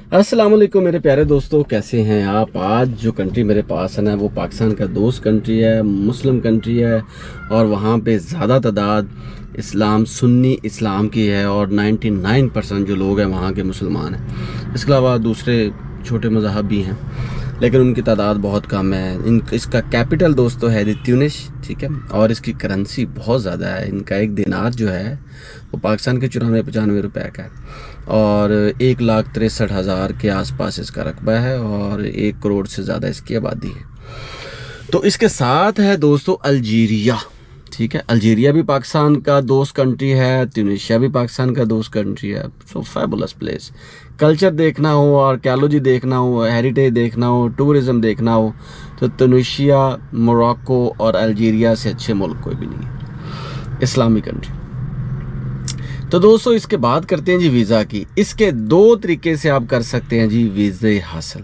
अस्सलाम वालेकुम मेरे प्यारे दोस्तों, कैसे हैं आप। आज जो कंट्री मेरे पास है ना, वो पाकिस्तान का दोस्त कंट्री है, मुस्लिम कंट्री है और वहाँ पे ज़्यादा तादाद इस्लाम सुन्नी इस्लाम की है और 99% जो लोग हैं वहाँ के मुसलमान हैं। इसके अलावा दूसरे छोटे मज़हब भी हैं लेकिन उनकी तादाद बहुत कम है। इसका कैपिटल दोस्तों है ट्यूनिस, ठीक है, और इसकी करेंसी बहुत ज़्यादा है। इनका एक दिनार जो है वो पाकिस्तान के 94-95 रुपए का है और 1,63,000 के आसपास इसका रकबा है और 1 करोड़ से ज़्यादा इसकी आबादी है। तो इसके साथ है दोस्तों अल्जीरिया, ठीक है। अल्जीरिया भी पाकिस्तान का दोस्त कंट्री है, ट्यूनीशिया भी पाकिस्तान का दोस्त कंट्री है। सो फैबुलस प्लेस। कल्चर देखना हो, आर्कियोलॉजी देखना हो, हेरिटेज देखना हो, टूरिज़म देखना हो तो ट्यूनीशिया, मोरक्को और अल्जीरिया से अच्छे मुल्क कोई भी नहीं है, इस्लामी कंट्री। तो दोस्तों इसके बाद करते हैं जी वीज़ा की। इसके 2 तरीके से आप कर सकते हैं जी वीज़े हासिल।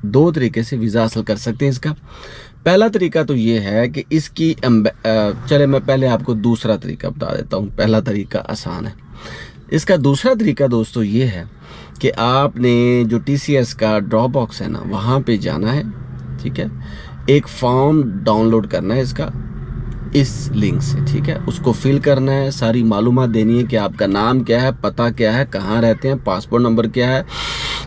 2 तरीके से वीज़ा हासिल कर सकते हैं इसका। पहला तरीका तो ये है कि इसकी चले मैं पहले आपको दूसरा तरीका बता देता हूँ। पहला तरीका आसान है। इसका दूसरा तरीका दोस्तों ये है कि आपने जो TCS का ड्रॉप बॉक्स है ना, वहाँ पे जाना है, ठीक है। एक फॉर्म डाउनलोड करना है इसका, इस लिंक से, ठीक है। उसको फिल करना है, सारी मालूमात देनी है कि आपका नाम क्या है, पता क्या है, कहाँ रहते हैं, पासपोर्ट नंबर क्या है,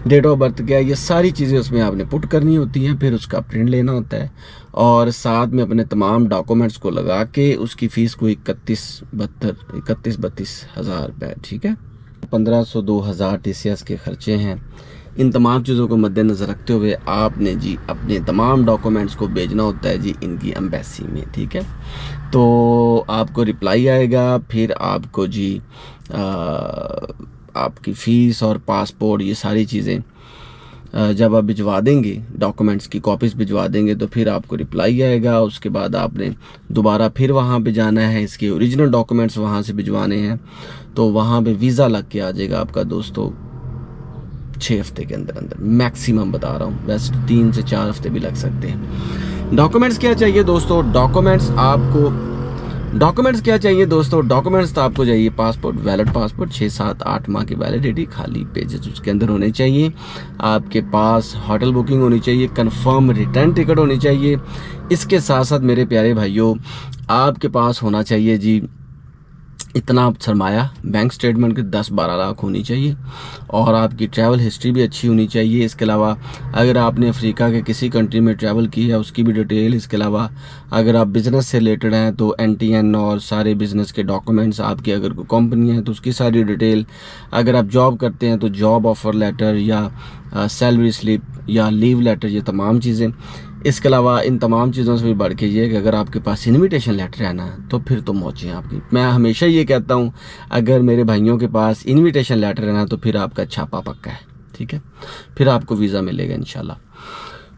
डेट ऑफ बर्थ क्या है, ये सारी चीज़ें उसमें आपने पुट करनी होती हैं। फिर उसका प्रिंट लेना होता है और साथ में अपने तमाम डॉक्यूमेंट्स को लगा के उसकी फ़ीस को 31-32 हज़ार रुपये, ठीक है। 1500 2000 TCS के खर्चे हैं। इन तमाम चीज़ों को मद्देनज़र रखते हुए आपने जी अपने तमाम डॉक्यूमेंट्स को भेजना होता है जी इनकी एम्बेसी में, ठीक है। तो आपको रिप्लाई आएगा, फिर आपको जी आपकी फ़ीस और पासपोर्ट ये सारी चीज़ें जब आप भिजवा देंगे, डॉक्यूमेंट्स की कॉपीज़ भिजवा देंगे तो फिर आपको रिप्लाई आएगा। उसके बाद आपने दोबारा फिर वहाँ पे जाना है, इसके ओरिजिनल डॉक्यूमेंट्स वहाँ से भिजवाने हैं। तो वहाँ पे वीज़ा लग के आ जाएगा आपका दोस्तों 6 हफ्ते के अंदर अंदर, मैक्सिमम बता रहा हूँ। वैसे 3 से 4 हफ्ते भी लग सकते हैं। डॉक्यूमेंट्स क्या चाहिए दोस्तों? डॉक्यूमेंट्स क्या चाहिए दोस्तों? डॉक्यूमेंट्स तो आपको चाहिए पासपोर्ट, वैलिड पासपोर्ट, 6, 7, 8 माह की वैलिडिटी, खाली पेजेस उसके अंदर होने चाहिए। आपके पास होटल बुकिंग होनी चाहिए, कंफर्म रिटर्न टिकट होनी चाहिए। इसके साथ साथ मेरे प्यारे भाइयों, आपके पास होना चाहिए जी इतना सरमाया, बैंक स्टेटमेंट के 10-12 लाख होनी चाहिए और आपकी ट्रैवल हिस्ट्री भी अच्छी होनी चाहिए। इसके अलावा अगर आपने अफ्रीका के किसी कंट्री में ट्रैवल की है उसकी भी डिटेल। इसके अलावा अगर आप बिज़नेस से रिलेटेड हैं तो NTN और सारे बिज़नेस के डॉक्यूमेंट्स, आपकी अगर कोई कंपनी है तो उसकी सारी डिटेल। अगर आप जॉब करते हैं तो जॉब ऑफ़र लेटर या सैलरी स्लिप या लीव लेटर, ये तमाम चीज़ें। इसके अलावा इन तमाम चीज़ों से भी बढ़ के ये कि अगर आपके पास इनविटेशन लेटर है ना तो फिर तो मौज है आपकी। मैं हमेशा ये कहता हूँ, अगर मेरे भाइयों के पास इनविटेशन लेटर है ना तो फिर आपका छापा पक्का है, ठीक है। फिर आपको वीज़ा मिलेगा इंशाल्लाह।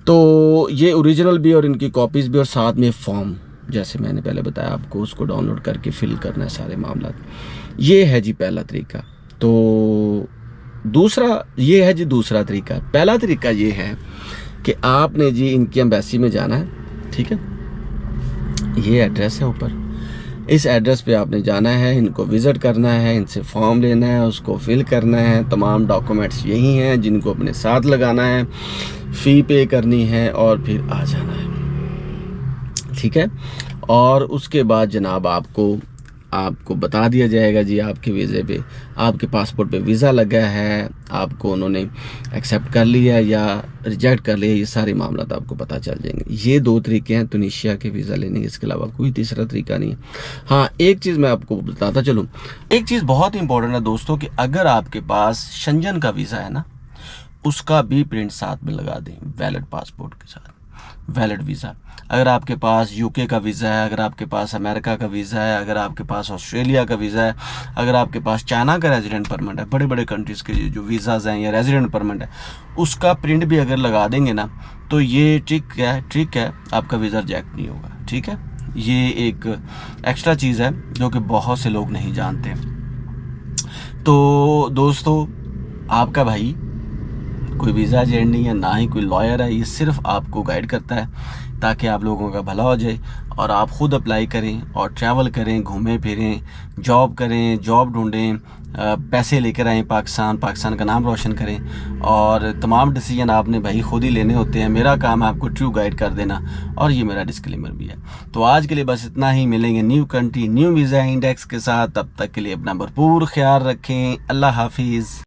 तो ये ओरिजिनल भी और इनकी कॉपीज़ भी और साथ में फॉर्म, जैसे मैंने पहले बताया आपको, उसको डाउनलोड करके फिल करना है सारे मामला। ये है जी पहला तरीका। तो दूसरा ये है जी दूसरा तरीका। पहला तरीका ये है कि आपने जी इनकी एम्बेसी में जाना है, ठीक है। ये एड्रेस है ऊपर, इस एड्रेस पे आपने जाना है, इनको विज़िट करना है, इनसे फॉर्म लेना है, उसको फिल करना है। तमाम डॉक्यूमेंट्स यही हैं जिनको अपने साथ लगाना है, फ़ी पे करनी है और फिर आ जाना है, ठीक है। और उसके बाद जनाब आपको बता दिया जाएगा जी आपके वीज़े पे, आपके पासपोर्ट पे वीज़ा लगा है, आपको उन्होंने एक्सेप्ट कर लिया या रिजेक्ट कर लिया, ये सारे मामला तो आपको पता चल जाएंगे। ये 2 तरीके हैं ट्यूनीशिया के वीज़ा लेने के, इसके अलावा कोई तीसरा तरीका नहीं है। हाँ, एक चीज़ मैं आपको बताता चलूँ, एक चीज़ बहुत इंपॉर्टेंट है दोस्तों कि अगर आपके पास शेंजन का वीज़ा है ना, उसका भी प्रिंट साथ में लगा दें, वैलिड पासपोर्ट के साथ, वैलिड वीज़ा। अगर आपके पास UK का वीज़ा है, अगर आपके पास अमेरिका का वीज़ा है, अगर आपके पास ऑस्ट्रेलिया का वीज़ा है, अगर आपके पास चाइना का रेजिडेंट परमिट है, बड़े बड़े कंट्रीज़ के जो वीज़ाज़ हैं या रेजिडेंट परमिट है, उसका प्रिंट भी अगर लगा देंगे ना तो ये ट्रिक है, आपका वीज़ा रिजेक्ट नहीं होगा, ठीक है। ये एक एक्स्ट्रा चीज़ है जो कि बहुत से लोग नहीं जानते। तो दोस्तों, आपका भाई कोई वीज़ा एजेंट नहीं है, ना ही कोई लॉयर है, ये सिर्फ आपको गाइड करता है ताकि आप लोगों का भला हो जाए और आप ख़ुद अप्लाई करें और ट्रैवल करें, घूमें फिरें, जॉब करें, जॉब ढूंढें, पैसे लेकर आएँ पाकिस्तान का नाम रोशन करें, और तमाम डिसीजन आपने भाई खुद ही लेने होते हैं। मेरा काम है आपको ट्रू गाइड कर देना, और ये मेरा डिस्क्लेमर भी है। तो आज के लिए बस इतना ही। मिलेंगे new country new visa index के साथ। तब तक के लिए अपना भरपूर ख्याल रखें। अल्लाह हाफिज़।